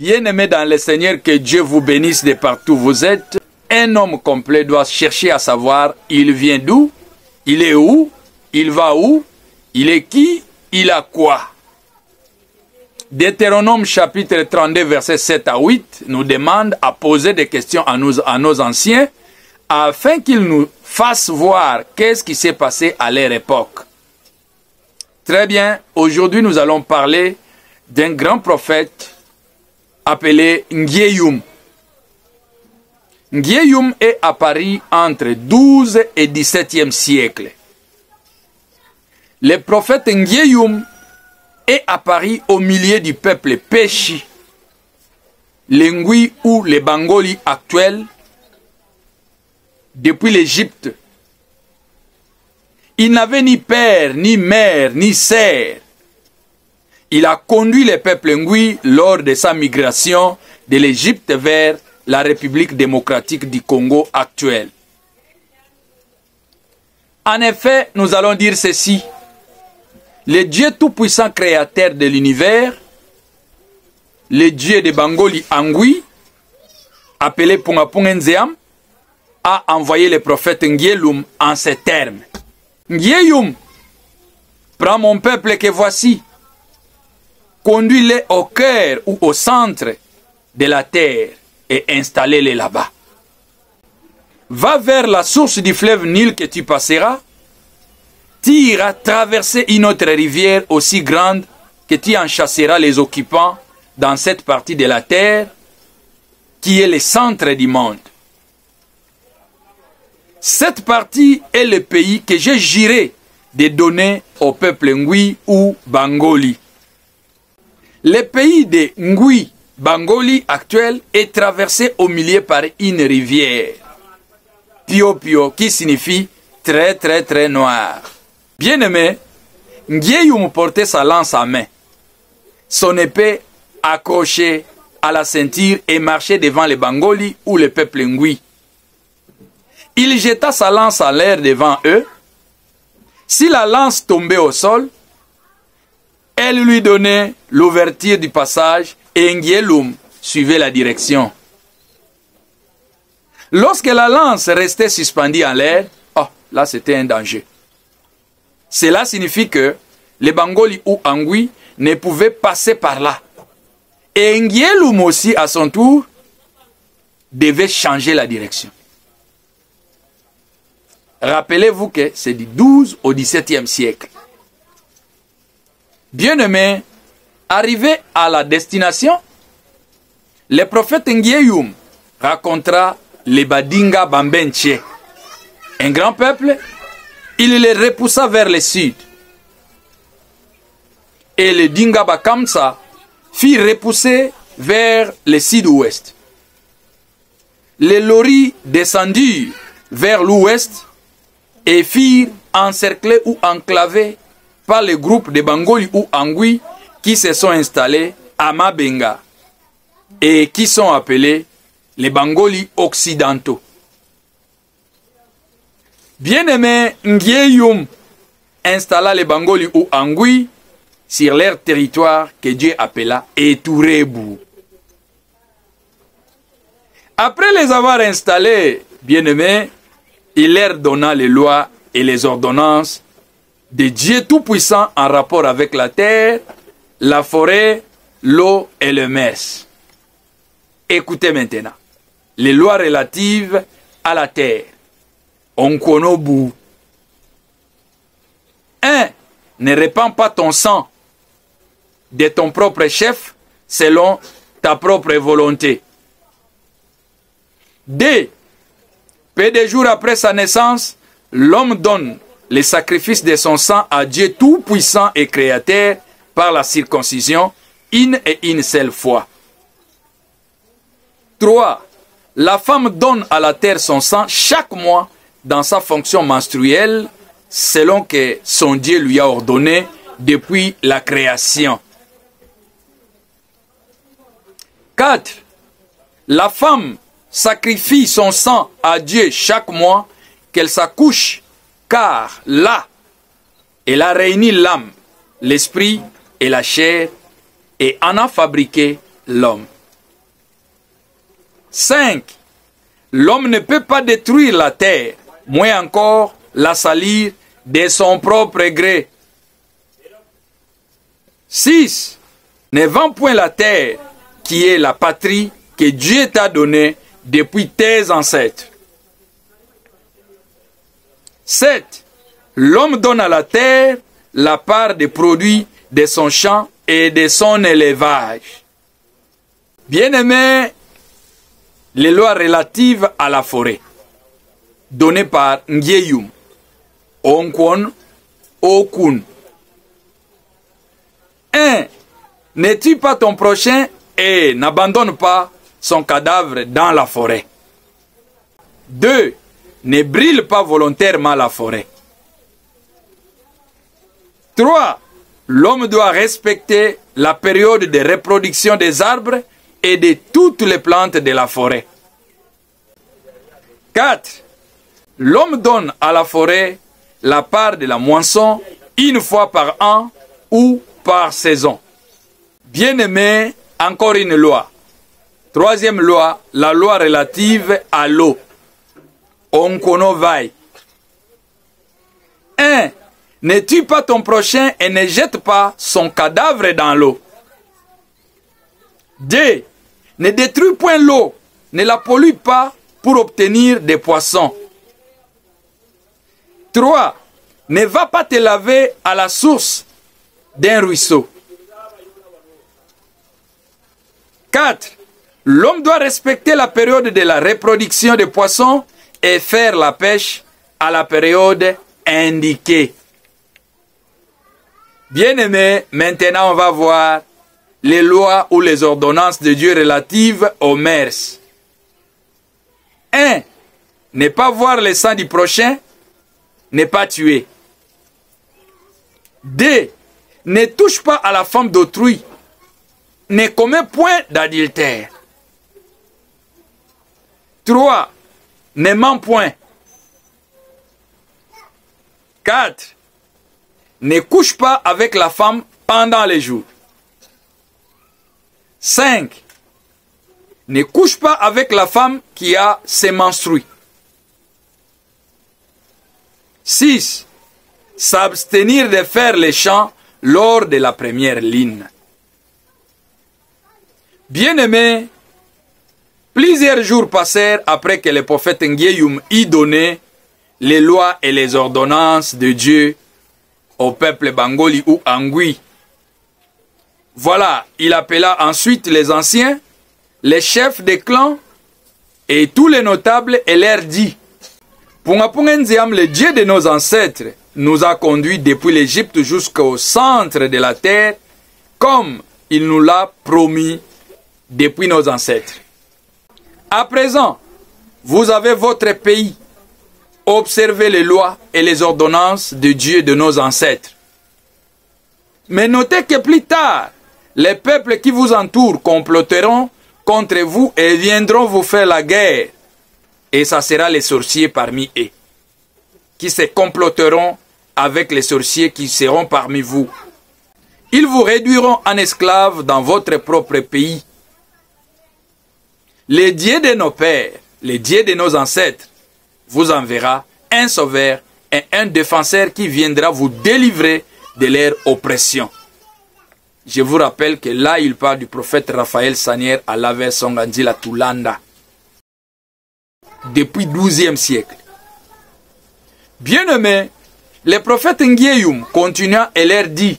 Bien-aimés dans le Seigneur, que Dieu vous bénisse de partout où vous êtes. Un homme complet doit chercher à savoir, il vient d'où, il est où, il va où, il est qui, il a quoi. Deutéronome chapitre 32, versets 7 à 8 nous demande à poser des questions à nos anciens afin qu'ils nous fassent voir qu'est-ce qui s'est passé à leur époque. Très bien, aujourd'hui nous allons parler d'un grand prophète appelé Ngiyum. Ngiyum est apparu entre 12 et 17e siècle. Le prophète Ngiyum est apparu au milieu du peuple Péchi, les Ngui ou les Bangoli actuels, depuis l'Égypte. Il n'avait ni père, ni mère, ni sœur. Il a conduit le peuple Ngui lors de sa migration de l'Égypte vers la République démocratique du Congo actuelle. En effet, nous allons dire ceci. Le Dieu tout-puissant créateur de l'univers, le Dieu de Bangoli Angui, appelé Pungapungenzeam, a envoyé le prophète Ngiyum en ces termes. Ngiyum, prends mon peuple que voici, conduis-les au cœur ou au centre de la terre et installez-les là-bas. Va vers la source du fleuve Nil que tu passeras. Tu iras traverser une autre rivière aussi grande que tu en chasseras les occupants dans cette partie de la terre qui est le centre du monde. Cette partie est le pays que j'ai juré de donner au peuple Ngui ou Bangoli. Le pays de Ngui Bangoli actuel est traversé au milieu par une rivière, Pio Pio, qui signifie très très très noir. Bien-aimé, Ngiyum portait sa lance à main, son épée accrochée à la ceinture et marchait devant les Bangoli ou le peuple Ngui. Il jeta sa lance en l'air devant eux. Si la lance tombait au sol, elle lui donnait l'ouverture du passage et Ngiyum suivait la direction. Lorsque la lance restait suspendue en l'air, oh, là c'était un danger. Cela signifie que les Bangoli ou Angui ne pouvaient passer par là. Et Ngiyum aussi, à son tour, devait changer la direction. Rappelez-vous que c'est du 12 au 17e siècle. Bien-aimé, arrivé à la destination, le prophète Ngiyum racontera les Badinga Bambenche, un grand peuple. Il les repoussa vers le sud. Et les Dinga Bakamsa fit repousser vers le sud-ouest. Les Lori descendirent vers l'ouest et firent encercler ou enclaver par les groupes de Bangoli ou Angui qui se sont installés à Mabenga et qui sont appelés les Bangoli occidentaux. Bien-aimé, Ngiyum installa les Bangoli ou Angui sur leur territoire que Dieu appela Eturebu. Après les avoir installés, bien-aimés, il leur donna les lois et les ordonnances de Dieu Tout-Puissant en rapport avec la terre, la forêt, l'eau et le mers. Écoutez maintenant les lois relatives à la terre. Onkonobu. 1. Ne répands pas ton sang de ton propre chef selon ta propre volonté. 2. Peu de jours après sa naissance, l'homme donne le sacrifice de son sang à Dieu tout-puissant et créateur par la circoncision, une et une seule fois. 3. La femme donne à la terre son sang chaque mois dans sa fonction menstruelle, selon que son Dieu lui a ordonné depuis la création. 4. La femme sacrifie son sang à Dieu chaque mois qu'elle s'accouche, car là, elle a réuni l'âme, l'esprit et la chair, et en a fabriqué l'homme. 5. L'homme ne peut pas détruire la terre, moins encore la salir de son propre gré. 6. Ne vends point la terre, qui est la patrie que Dieu t'a donnée depuis tes ancêtres. 7. L'homme donne à la terre la part des produits de son champ et de son élevage. Bien-aimés, les lois relatives à la forêt, données par Ngueyum, Onkwon, Okun. 1. Ne tue pas ton prochain et n'abandonne pas son cadavre dans la forêt. 2. Ne brûle pas volontairement la forêt. 3. L'homme doit respecter la période de reproduction des arbres et de toutes les plantes de la forêt. 4. L'homme donne à la forêt la part de la moisson une fois par an ou par saison. Bien-aimé, encore une loi. Troisième loi, la loi relative à l'eau. Onkono vai. 1. Ne tue pas ton prochain et ne jette pas son cadavre dans l'eau. 2. Ne détruis point l'eau, ne la pollue pas pour obtenir des poissons. 3. Ne va pas te laver à la source d'un ruisseau. 4. L'homme doit respecter la période de la reproduction des poissons et faire la pêche à la période indiquée. Bien-aimés, maintenant on va voir les lois ou les ordonnances de Dieu relatives aux mœurs. 1. Ne pas voir le sang du prochain, ne pas tuer. 2. Ne touche pas à la femme d'autrui, ne commets point d'adultère. 3. Ne mens point. 4. Ne couche pas avec la femme pendant les jours. 5. Ne couche pas avec la femme qui a ses menstrues. 6. S'abstenir de faire les chants lors de la première ligne. Bien-aimés, plusieurs jours passèrent après que le prophète Ngueyum y donnait les lois et les ordonnances de Dieu au peuple Bangoli ou Angui. Voilà, il appela ensuite les anciens, les chefs des clans et tous les notables et leur dit: Pungapungenziam, le Dieu de nos ancêtres, nous a conduits depuis l'Égypte jusqu'au centre de la terre, comme il nous l'a promis depuis nos ancêtres. À présent, vous avez votre pays. Observez les lois et les ordonnances de Dieu de nos ancêtres. Mais notez que plus tard, les peuples qui vous entourent comploteront contre vous et viendront vous faire la guerre. Et ça sera les sorciers parmi eux, qui se comploteront avec les sorciers qui seront parmi vous. Ils vous réduiront en esclaves dans votre propre pays. Le Dieu de nos pères, le Dieu de nos ancêtres, vous enverra un sauveur et un défenseur qui viendra vous délivrer de leur oppression. Je vous rappelle que là, il parle du prophète Raphaël Sanier à Laver Songandila Tulanda. Depuis 12e siècle. Bien-aimés, le prophète Ngueyum continua et leur dit: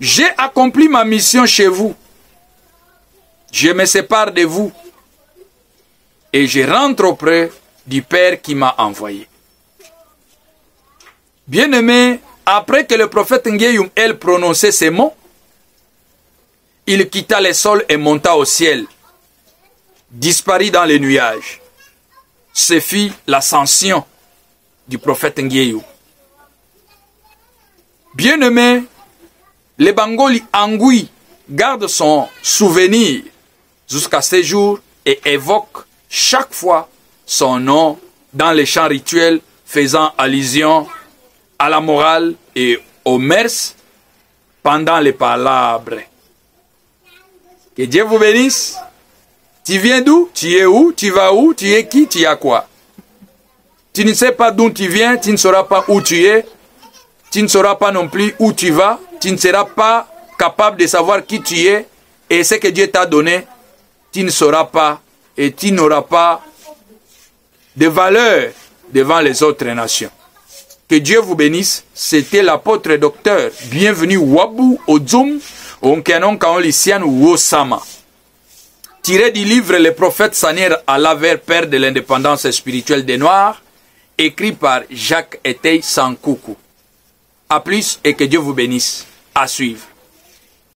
J'ai accompli ma mission chez vous. Je me sépare de vous et je rentre auprès du Père qui m'a envoyé. Bien-aimé, après que le prophète Ngueyum ait prononcé ces mots, il quitta le sol et monta au ciel, disparut dans les nuages. Ce fut l'ascension du prophète Ngueyum. Bien-aimé, le Bangoli Angui garde son souvenir jusqu'à ce jour et évoque chaque fois son nom dans les chants rituels faisant allusion à la morale et aux mœurs pendant les palabres. Que Dieu vous bénisse Tu viens d'où? Tu es où? Tu vas où? Tu es qui? Tu as quoi? Tu ne sais pas d'où tu viens, tu ne sauras pas où tu es, tu ne sauras pas non plus où tu vas, tu ne seras pas capable de savoir qui tu es et ce que Dieu t'a donné, tu ne sauras pas et tu n'auras pas de valeur devant les autres nations. Que Dieu vous bénisse. C'était l'apôtre docteur. Bienvenue Wabu Ozum, Onkenon Kaolisian Wosama. Tiré du livre Le prophète Sanir Alaver, père de l'indépendance spirituelle des Noirs, écrit par Jacques Etey Sankoukou. A plus et que Dieu vous bénisse. À suivre.